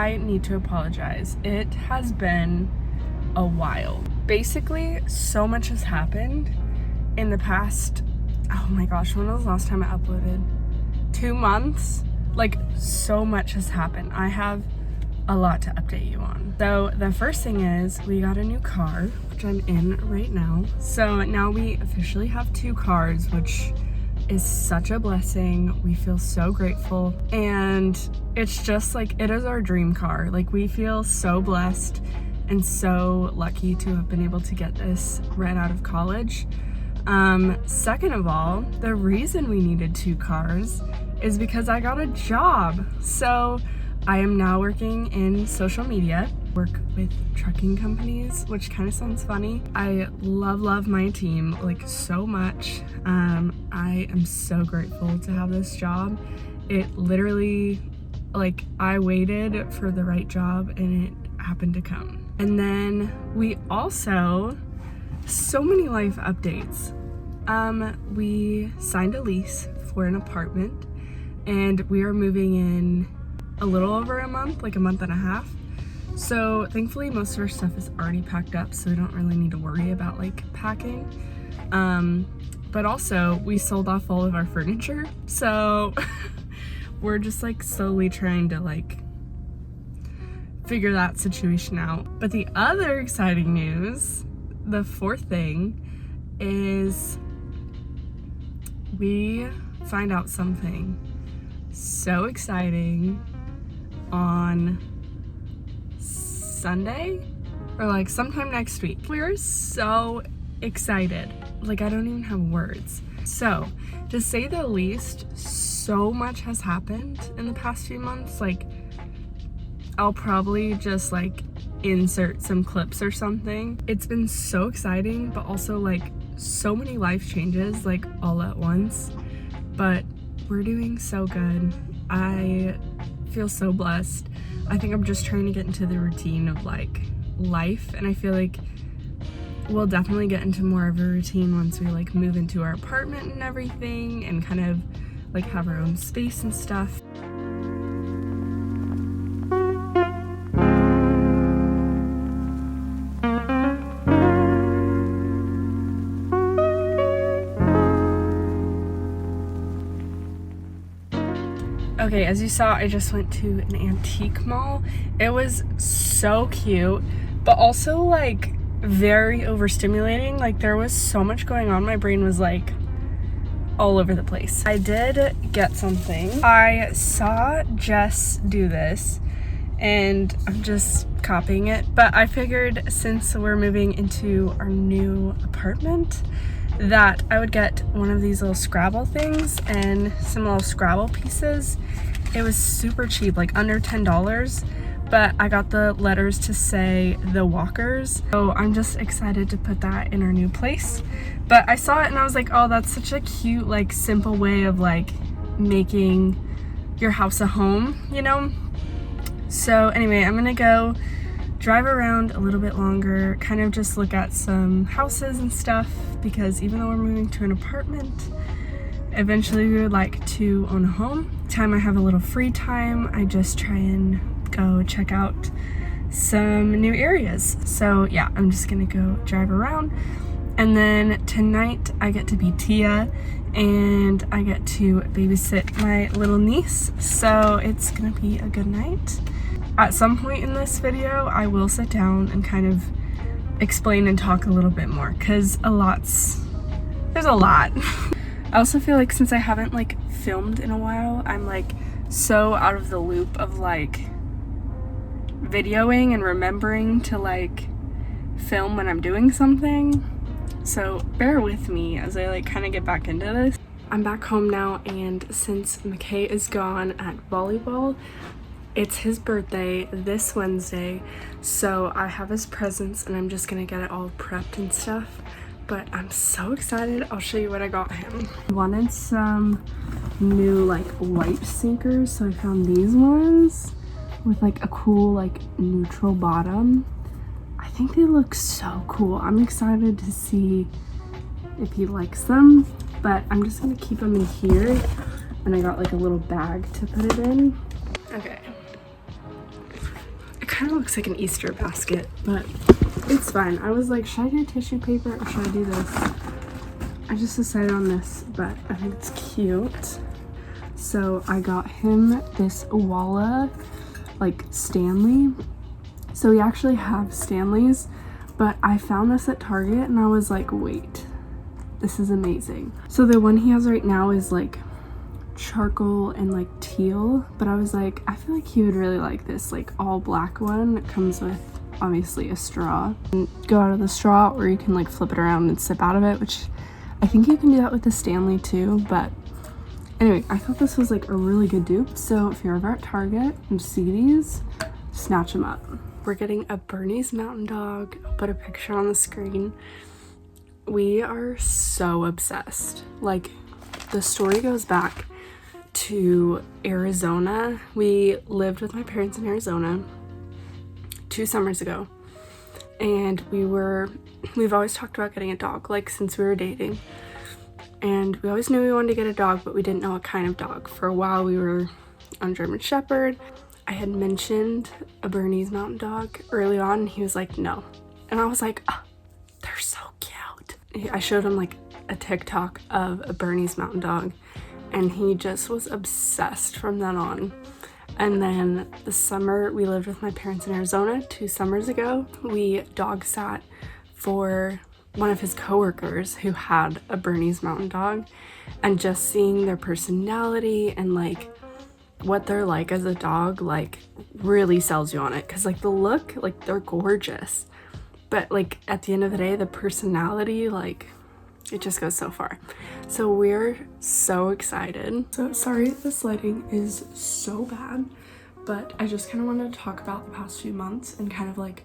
I need to apologize. It has been a while. Basically, so much has happened in the past, oh my gosh, when was the last time I uploaded? 2 months? Like, so much has happened. I have a lot to update you on. So the first thing is we got a new car, which I'm in right now. So now we officially have 2 cars, which is such a blessing. We feel so grateful, and it's just like, it is our dream car. Like, we feel so blessed and so lucky to have been able to get this right out of college. Second of all, the reason we needed 2 cars is because I got a job. So I am now working in social media, work with trucking companies, which kind of sounds funny. I love my team like so much. I am so grateful to have this job. It literally, like, I waited for the right job and it happened to come. And then we also, so many life updates. We signed a lease for an apartment and we are moving in a little over a month, like a month and a half. So thankfully most of our stuff is already packed up, so we don't really need to worry about like packing. But also we sold off all of our furniture, so we're just like slowly trying to like figure that situation out. But the other exciting news, the fourth thing, is we find out something so exciting on Sunday or like sometime next week. We're so excited. Like, I don't even have words. So, to say the least, so much has happened in the past few months. Like, I'll probably just like insert some clips or something. It's been so exciting, but also like so many life changes like all at once. But we're doing so good. I feel so blessed. I think I'm just trying to get into the routine of like life, and I feel like we'll definitely get into more of a routine once we like move into our apartment and everything and kind of like have our own space and stuff. Okay, as you saw, I just went to an antique mall. It was so cute, but also like very overstimulating. Like, there was so much going on. My brain was like all over the place. I did get something. I saw Jess do this and I'm just copying it, but I figured since we're moving into our new apartment that I would get one of these little Scrabble things and some little Scrabble pieces. It was super cheap, like under $10, but I got the letters to say the Walkers. So I'm just excited to put that in our new place. But I saw it and I was like, oh, that's such a cute, like simple way of like making your house a home, you know? So anyway, I'm gonna go drive around a little bit longer, kind of just look at some houses and stuff, because even though we're moving to an apartment, eventually we would like to own a home. Time I have a little free time, I just try and go check out some new areas. So yeah, I'm just gonna go drive around, and then tonight I get to be Tia and I get to babysit my little niece, so it's gonna be a good night. At some point in this video, I will sit down and kind of explain and talk a little bit more, because there's a lot. I also feel like since I haven't like filmed in a while, I'm like so out of the loop of like videoing and remembering to like film when I'm doing something. So bear with me as I like kind of get back into this. I'm back home now, and since McKay is gone at volleyball, it's his birthday this Wednesday, so I have his presents and I'm just gonna get it all prepped and stuff. But I'm so excited. I'll show you what I got him. I wanted some new like white sneakers, so I found these ones with like a cool like neutral bottom. I think they look so cool. I'm excited to see if he likes them, but I'm just gonna keep them in here, and I got like a little bag to put it in. Okay. kind of looks like an Easter basket, but it's fine. I was like, should I do tissue paper or should I do this? I just decided on this, but I think it's cute. So I got him this Walla, like Stanley. So we actually have Stanleys, but I found this at Target and I was like, wait, this is amazing. So the one he has right now is like charcoal and like teal, but I was like, I feel like he would really like this like all black one. It comes with obviously a straw. And go out of the straw, or you can like flip it around and sip out of it, which I think you can do that with the Stanley too. But anyway, I thought this was like a really good dupe. So if you're ever at Target and see these, snatch them up. We're getting a Bernese Mountain Dog. I'll put a picture on the screen. We are so obsessed. Like, the story goes back to Arizona. We lived with my parents in Arizona 2 summers ago, and we've always talked about getting a dog, like since we were dating, and we always knew we wanted to get a dog, but we didn't know what kind of dog. For a while we were on German Shepherd. I had mentioned a Bernese Mountain Dog early on, and he was like, no. And I was like, oh, they're so cute. I showed him like a TikTok of a Bernese Mountain Dog, and he just was obsessed from then on. And then the summer we lived with my parents in Arizona 2 summers ago, we dog sat for one of his coworkers who had a Bernese Mountain Dog, and just seeing their personality and like what they're like as a dog like really sells you on it, because like the look, like they're gorgeous, but like at the end of the day, the personality, like it just goes so far. So we're so excited. So sorry this lighting is so bad, but I just kind of wanted to talk about the past few months and kind of like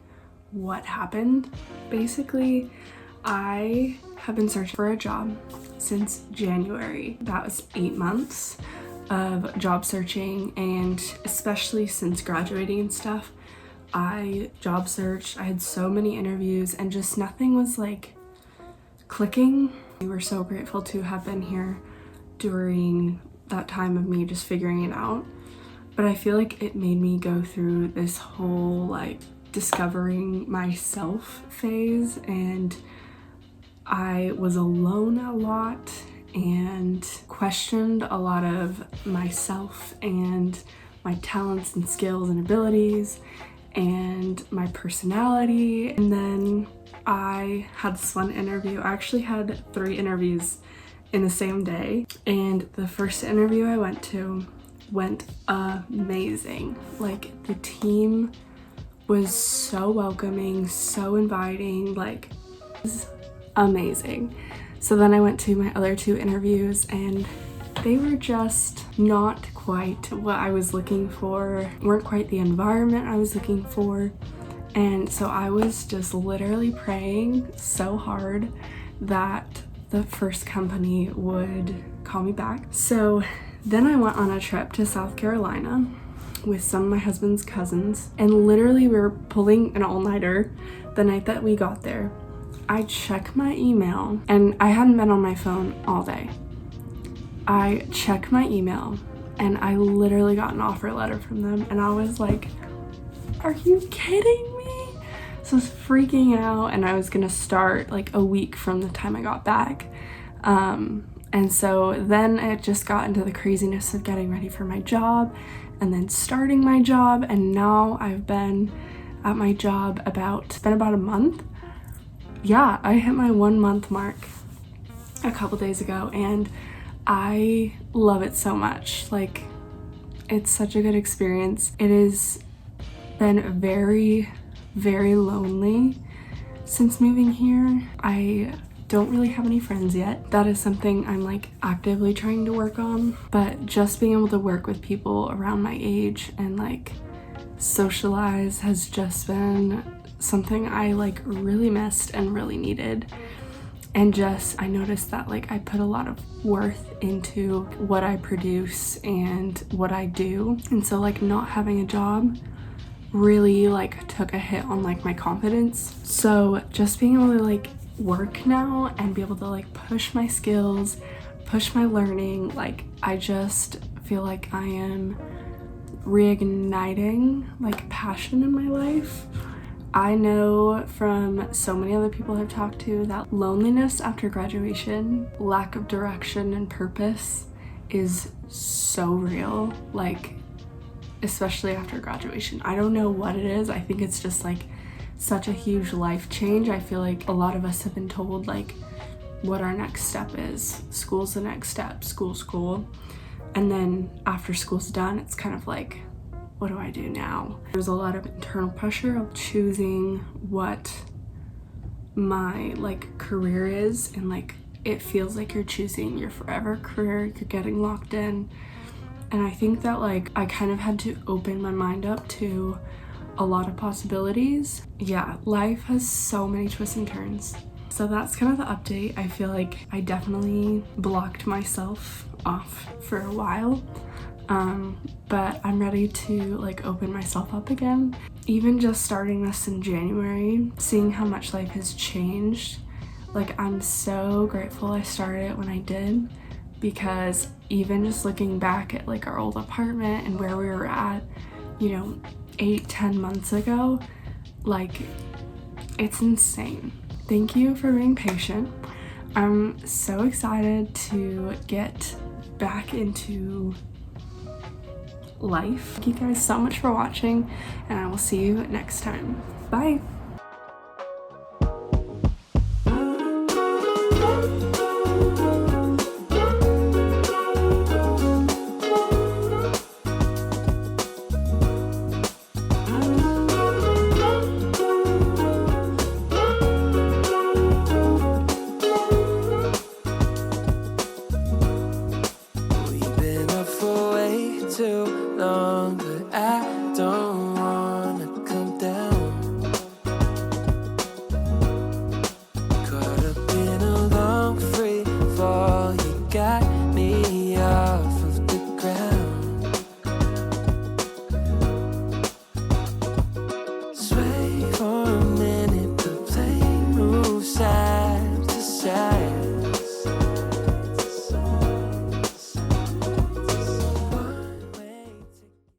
what happened. Basically, I have been searching for a job since January. That was 8 months of job searching, and especially since graduating and stuff, I job searched. I had so many interviews and just nothing was like clicking. We were so grateful to have been here during that time of me just figuring it out, but I feel like it made me go through this whole like discovering myself phase, and I was alone a lot and questioned a lot of myself and my talents and skills and abilities and my personality. And then I had this one interview. I actually had 3 interviews in the same day, and the first interview I went to went amazing. Like, the team was so welcoming, so inviting, like it was amazing. So then I went to my other 2 interviews, and they were just not quite what I was looking for, weren't quite the environment I was looking for. And so I was just literally praying so hard that the first company would call me back. So then I went on a trip to South Carolina with some of my husband's cousins, and literally we were pulling an all-nighter the night that we got there. I check my email, and I hadn't been on my phone all day. I check my email, and I literally got an offer letter from them, and I was like, are you kidding me? So I was freaking out, and I was gonna start like a week from the time I got back. And so then it just got into the craziness of getting ready for my job and then starting my job, and now I've been at my job it's been about a month. Yeah, I hit my 1 month mark a couple days ago, and I love it so much. Like, it's such a good experience. It has been very, very lonely since moving here. I don't really have any friends yet. That is something I'm like actively trying to work on, but just being able to work with people around my age and like socialize has just been something I like really missed and really needed. And just I noticed that like I put a lot of worth into what I produce and what I do, and so like not having a job really like took a hit on like my confidence. So just being able to like work now and be able to like push my skills, push my learning, like I just feel like I am reigniting like passion in my life. I know from so many other people I've talked to that loneliness after graduation, lack of direction and purpose is so real, like especially after graduation. I don't know what it is. I think it's just like such a huge life change. I feel like a lot of us have been told like what our next step is. School's the next step, school. And then after school's done, it's kind of like, what do I do now? There's a lot of internal pressure of choosing what my like career is, and like it feels like you're choosing your forever career, you're getting locked in. And I think that like I kind of had to open my mind up to a lot of possibilities. Yeah, life has so many twists and turns. So that's kind of the update. I feel like I definitely blocked myself off for a while. But I'm ready to like open myself up again. Even just starting this in January, seeing how much life has changed, like I'm so grateful I started it when I did, because even just looking back at like our old apartment and where we were at, you know, 8-10 months ago, like it's insane. Thank you for being patient. I'm so excited to get back into life. Thank you guys so much for watching, and I will see you next time. Bye. We've been up for way too long, but I don't wanna come down. Caught up in a long free fall, you got